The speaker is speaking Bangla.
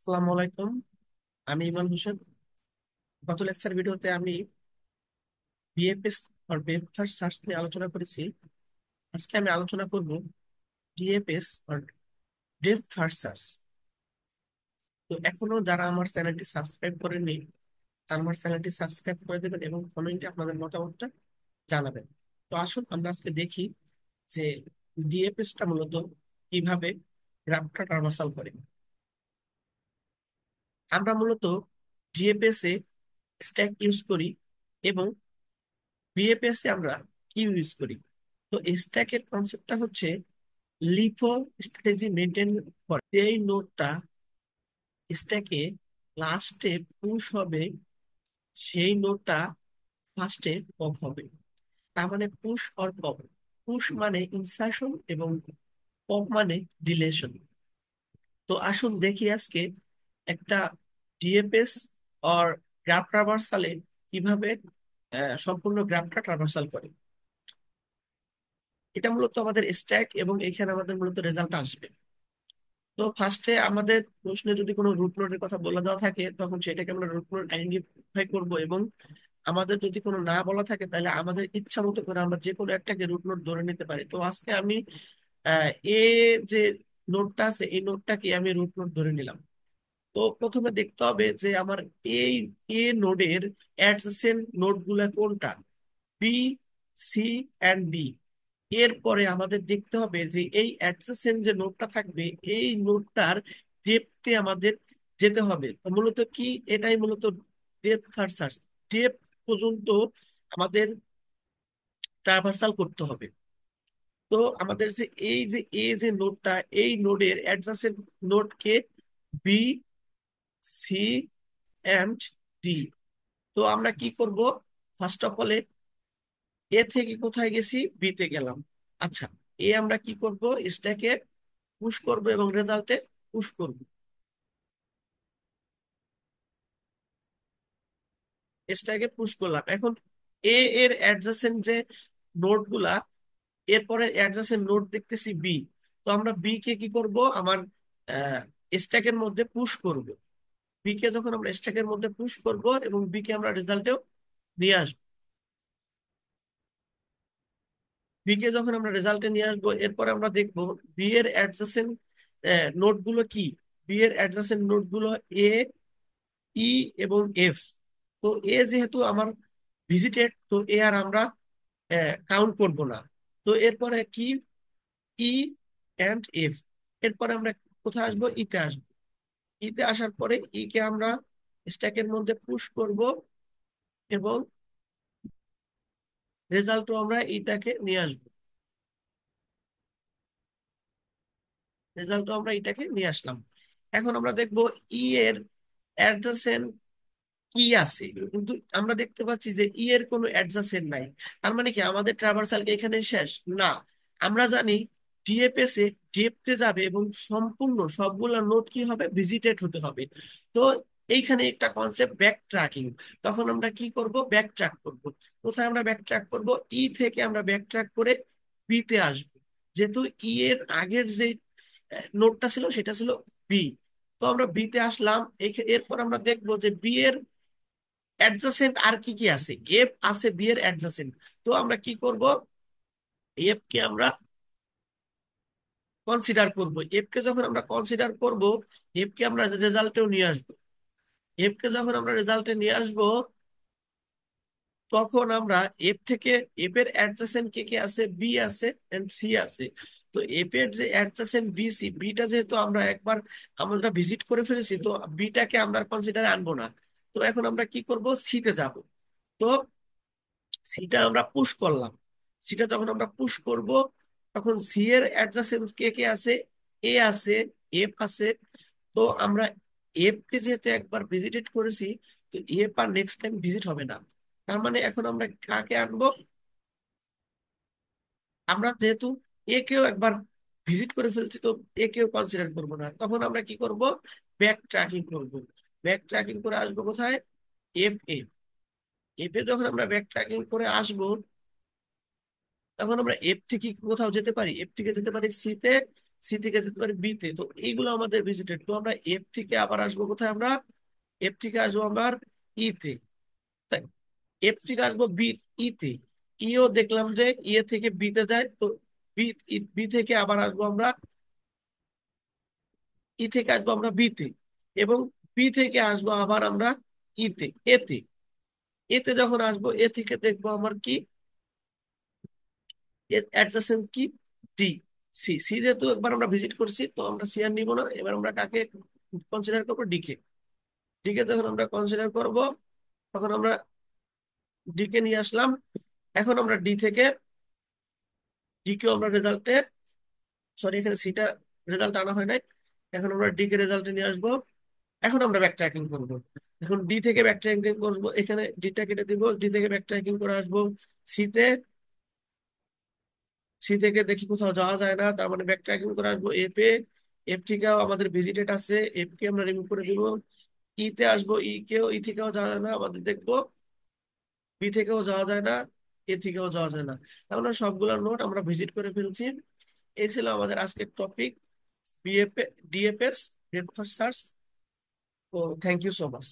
আসসালামু আলাইকুম। আমি ইমান হোসেন। গত লেকচার ভিডিওতে আমি বিএফএস আর বেস ফার্স্ট সার্চ নিয়ে আলোচনা করেছি। আজকে আমি আলোচনা করব ডিএফএস আর ডেপ্থ ফার্স্ট সার্চ। তো এখনো যারা আমার চ্যানেলটি সাবস্ক্রাইব করেননি, তারা আমার চ্যানেলটি সাবস্ক্রাইব করে দেবেন এবং কমেন্টে আপনাদের মতামতটা জানাবেন। তো আসুন আমরা আজকে দেখি যে ডিএফএসটা মূলত কিভাবে গ্রাফটা ট্রাভার্সাল করে। আমরা মূলত ডিএফএস এ স্ট্যাক ইউজ করি এবং বিএফএস এ আমরা কিউ ইউজ করি। তো স্ট্যাকের কনসেপ্টটা হচ্ছে লিফো স্ট্র্যাটেজি মেনটেন করে। এই নোডটা স্ট্যাকে লাস্টে পুশ হবে, সেই নোডটা ফার্স্টে পপ হবে। তার মানে পুশ অর পপ। পুশ মানে ইনসার্শন এবং পপ মানে ডিলেশন। তো আসুন দেখি আজকে একটা ডিএফএস অর গ্রাফ ট্রাভার্সালে কিভাবে সম্পূর্ণ গ্রাফটা ট্রাভার্সাল করে। এটা মূলত আমাদের স্ট্যাক এবং এখানে আমাদের মূলত রেজাল্ট আসবে। তো ফার্স্টে আমাদের প্রশ্নে যদি কোনো রুট নোডের কথা বলে দেওয়া থাকে তখন সেটাকে আমরা রুট নোড আইডেন্টিফাই করব, এবং আমাদের যদি কোনো না বলা থাকে তাহলে আমাদের ইচ্ছা মতো করে আমরা যে কোনো একটাকে রুট নোড ধরে নিতে পারি। তো আজকে আমি এ যে নোডটা আছে এই নোডটাকে আমি রুট নোড ধরে নিলাম। তো প্রথমে দেখতে হবে যে আমার এই এ নোডের অ্যাডজেসেন্ট নোড গুলা কোনটা, বি, সি অ্যান্ড ডি। এরপরে আমাদের দেখতে হবে যে এই অ্যাডজেসেন্ট যে নোডটা থাকবে এই নোডটার ডেপথে আমাদের যেতে হবে। তো মূলত কি, এটাই মূলত ডেপথ ফার্স্ট সার্চ। ডেপথ পর্যন্ত আমাদের ট্রাভার্সাল করতে হবে। তো আমাদের যে এই যে এ যে নোডটা, এই নোডের অ্যাডজেসেন্ট নোডকে বি, সি অ্যান্ড ডি। তো আমরা কি করব, ফার্স্ট অফ অল এ থেকে কোথায় গেছি, বি তে গেলাম। আচ্ছা, আমরা কি করব, স্ট্যাকে পুশ করব এবং রেজাল্টে পুশ করব। স্ট্যাকে পুশ করলাম। এখন এর অ্যাডজাসেন্ট যে নোড গুলা, এরপরে অ্যাডজাসেন্ট নোড দেখতেছি বি। তো আমরা বি কে কি করব, আমার স্ট্যাকের মধ্যে পুশ করব। বি কে যখন আমরা স্ট্যাকের মধ্যে পুশ করব এবং বি কে আমরা রেজাল্টেও নিয়ে আসবো। বি কে যখন আমরা রেজাল্টে নিয়ে আসবো এরপর আমরা দেখব বি এর অ্যাডজাসেন্ট নোড গুলো কি। বি এর অ্যাডজাসেন্ট নোড গুলো এ, ই এবং এফ। তো এ যেহেতু আমার ভিজিটেড, তো এ আর আমরা কাউন্ট করব না। তো এরপরে কি, ই অ্যান্ড এফ। এরপরে আমরা কোথায় আসবো, ইতে আসবো। ইতে আসার পরে ই কে আমরা স্ট্যাকের মধ্যে পুশ করব এবং রেজাল্টও আমরা ইটাকে নিয়ে আসবো। রেজাল্টও আমরা ইটাকে নিয়ে আসলাম। এখন আমরা দেখবো ই এর অ্যাডজাসেন্ট কি আছে, কিন্তু আমরা দেখতে পাচ্ছি যে ই এর কোনো অ্যাডজাসেন্ট নাই। তার মানে কি আমাদের ট্রাভার্সাল কি এখানে শেষ? না। আমরা জানি ডিএফএস এ ডেপথে যাবে এবং সম্পূর্ণ সবগুলা নোড কি হবে, ভিজিটেড হতে হবে। তো এইখানে একটা কনসেপ্ট ব্যাক ট্র্যাকিং। তখন আমরা কি করব, ব্যাক ট্র্যাক করব। কোথায় আমরা ব্যাক ট্র্যাক করব, ই থেকে আমরা ব্যাক ট্র্যাক করে বি তে আসবো। যেহেতু ই এর আগের যে নোডটা ছিল সেটা ছিল বি। তো আমরা বি তে আসলাম। এরপর আমরা দেখবো যে বি এর অ্যাডজাসেন্ট আর কি কি আছে। এফ আছে বি এর অ্যাডজাসেন্ট। তো আমরা কি করব, এফ কে আমরা কনসিডার করব। এফ কে যখন আমরা কনসিডার করব, এফ কে আমরা রেজাল্টেও নিয়ে আসবো। এফ কে যখন আমরা রেজাল্টে নিয়ে আসবো তখন আমরা এফ থেকে, এফ এর অ্যাডজাসেন্ট কে কে আছে, বি আছে এন্ড সি আছে। তো এফ এর যে অ্যাডজাসেন্ট বি, সি, বিটা যেহেতু আমরা একবার আমরা ভিজিট করে ফেলেছি, তো বিটাকে আমরা কনসিডারে আনবো না। তো এখন আমরা কি করব, সিতে যাব। তো সিটা আমরা পুশ করলাম। সিটা যখন আমরা পুশ করব তখন সি এর অ্যাডজাসেন্স কে কে আছে, এ আছে, এফ আছে। তো আমরা এফ কে যেহেতু একবার ভিজিটেড করেছি, তো F R next time visit হবে না। তার মানে এখন আমরা কাকে আনবো, আমরা যেহেতু এ কেও একবার ভিজিট করে ফেলছি, তো এ কেও কনসিডার করবো না। তখন আমরা কি করব, ব্যাক ট্র্যাকিং করব। ব্যাক ট্র্যাকিং করে আসবো কোথায়, এফ এ। এফ এ যখন আমরা ব্যাক ট্র্যাকিং করে আসবো তখন আমরা এফ থেকে কোথাও যেতে পারি, এফ থেকে যেতে পারি সি তে। সি থেকে যেতে পারি বি তে। তো এইগুলো আমাদের ভিজিটেড। তো আমরা এফ থেকে আবার আসবো কোথায়? আমরা এফ থেকে আসবো আমরা ই তে। তাই এফ থেকে আসবো বি, ই তে। ইও দেখলাম যে ই থেকে বি তে যায়, তো বি, বি থেকে আবার আসবো আমরা ই থেকে আসবো আমরা বি তে, এবং বি থেকে আসবো আবার আমরা ই তে, এতে। এতে যখন আসবো এ থেকে দেখবো আমার কি অ্যাডজাসেন্ট কি ডি। সি, সি যেহেতু একবার আমরা ভিজিট করছি, তো আমরা সি আর নিব না। এবার আমরা কাকে কনসিডার করবো? ডি কে। ডি কে যখন আমরা কনসিডার করব, তখন আমরা ডি কে নিয়ে আসলাম। এখন আমরা ডি থেকে ডি কে আমরা রেজাল্টে, সরি এখানে সিটা রেজাল্ট আনা হয় নাই, এখন আমরা ডি কে রেজাল্টে নিয়ে আসবো। এখন আমরা ব্যাক ট্র্যাকিং করবো। এখন ডি থেকে ব্যাক ট্র্যাকিং করবো, এখানে ডিটা কেটে দিব, ডি থেকে ব্যাক ট্র্যাকিং করে আসবো সি তে। সি থেকে দেখি কোথাও যাওয়া যায় না, তার মানে ব্যাক ট্র্যাকিং করে আসবো এফ এ। এফ থেকেও আমাদের ভিজিটেড আছে, এফ কে আমরা রিমুভ করে দিব। ই তে আসবো, ই থেকেও যাওয়া যায় না, আমাদের দেখবো বি থেকেও যাওয়া যায় না, এ থেকেও যাওয়া যায় না। তার মানে সবগুলো নোট আমরা ভিজিট করে ফেলছি। এই ছিল আমাদের আজকের topic, BF, DFS, breadth first search. তো থ্যাংক ইউ সো মাচ।